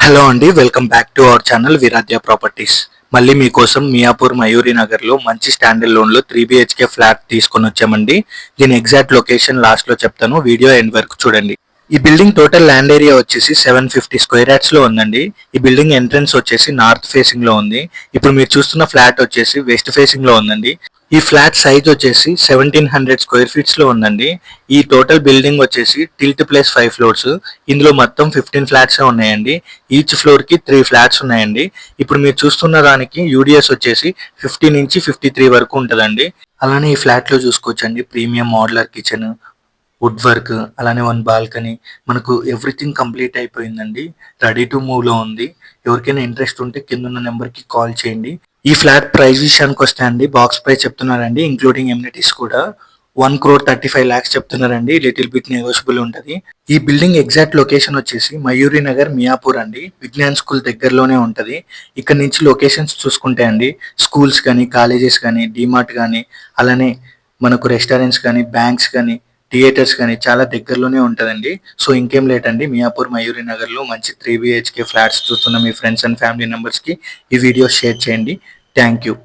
Hello అండి, welcome back to our channel Viradhya properties. మళ్ళీ మీకోసం మియాపూర్ మయూరి నగర్ లో మంచి స్టాండర్డ్ లోన్ లో 3 BHK ఫ్లాట్ తీసుకొని వచ్చామండి. దీని ఎగ్జాక్ట్ లొకేషన్ లాస్ట్ లో చెప్తాను, వీడియో ఎండ్ వరకు చూడండి. ఈ బిల్డింగ్ టోటల్ ల్యాండ్ ఏరియా వచ్చేసి 750 స్క్వేర్ యార్డ్స్ లో ఉందండి. ఈ బిల్డింగ్ ఎంట్రన్స్ వచ్చేసి నార్త్ ఫేసింగ్ లో ఉంది. ఇప్పుడు మీరు చూస్తున్న ఫ్లాట్ వచ్చేసి వెస్ట్ ఫేసింగ్ లో ఉందండి. ఈ ఫ్లాట్ సైజ్ వచ్చేసి 1700 స్క్వేర్ ఫీట్స్ లో ఉందండి. ఈ టోటల్ బిల్డింగ్ వచ్చేసి టిల్ట్ ప్లస్ 5 ఫ్లోర్స్. ఇందులో మొత్తం 15 ఫ్లాట్స్ ఉన్నాయండి. ఈచ్ ఫ్లోర్ కి 3 ఫ్లాట్స్ ఉన్నాయండి. ఇప్పుడు మీరు చూస్తున్న దానికి యూడిఎస్ వచ్చేసి 50 నుంచి 53 వరకు ఉంటుందండి. అలానే ఈ ఫ్లాట్ లో చూసుకోవచ్చండి, premium modular kitchen, wood work, అలానే 1 బాల్కనీ, మనకు ఎవ్రీథింగ్ కంప్లీట్ అయిపోయిందండి. రెడీ టు మూవ్ లో ఉంది. ఎవరికైనా ఇంట్రెస్ట్ ఉంటే కింద ఉన్న నెంబర్ కి కాల్ చేయండి. ఈ ఫ్లాట్ ప్రైస్ విషయానికి వస్తే అండి, బాక్స్ ప్రైస్ చెప్తున్నారండి, ఇంక్లూడింగ్ ఎమ్యూనిటీస్ కూడా 1,35,00,000 చెప్తున్నారండి. లిటిల్ బిట్ నెగోషియబుల్ ఉంటుంది. ఈ బిల్డింగ్ ఎగ్జాక్ట్ లొకేషన్ వచ్చేసి మయూరి నగర్ మియాపూర్ అండి. విజ్ఞాన్ స్కూల్ దగ్గరలోనే ఉంటది. ఇక్కడ నుంచి లొకేషన్స్ చూసుకుంటే అండి, స్కూల్స్ కానీ, కాలేజెస్ కానీ, డిమార్ట్ కానీ, అలానే మనకు రెస్టారెంట్స్ కానీ, బ్యాంక్స్ కానీ, థియేటర్స్ కానీ చాలా దగ్గరలోనే ఉంటుందండి. సో ఇంకేం లేట్ అండి, మియాపూర్ మయూరి నగర్ లో మంచి 3 BHK ఫ్లాట్స్ చూస్తున్న మీ ఫ్రెండ్స్ అండ్ ఫ్యామిలీ మెంబర్స్ కి ఈ వీడియో షేర్ చేయండి. Thank you.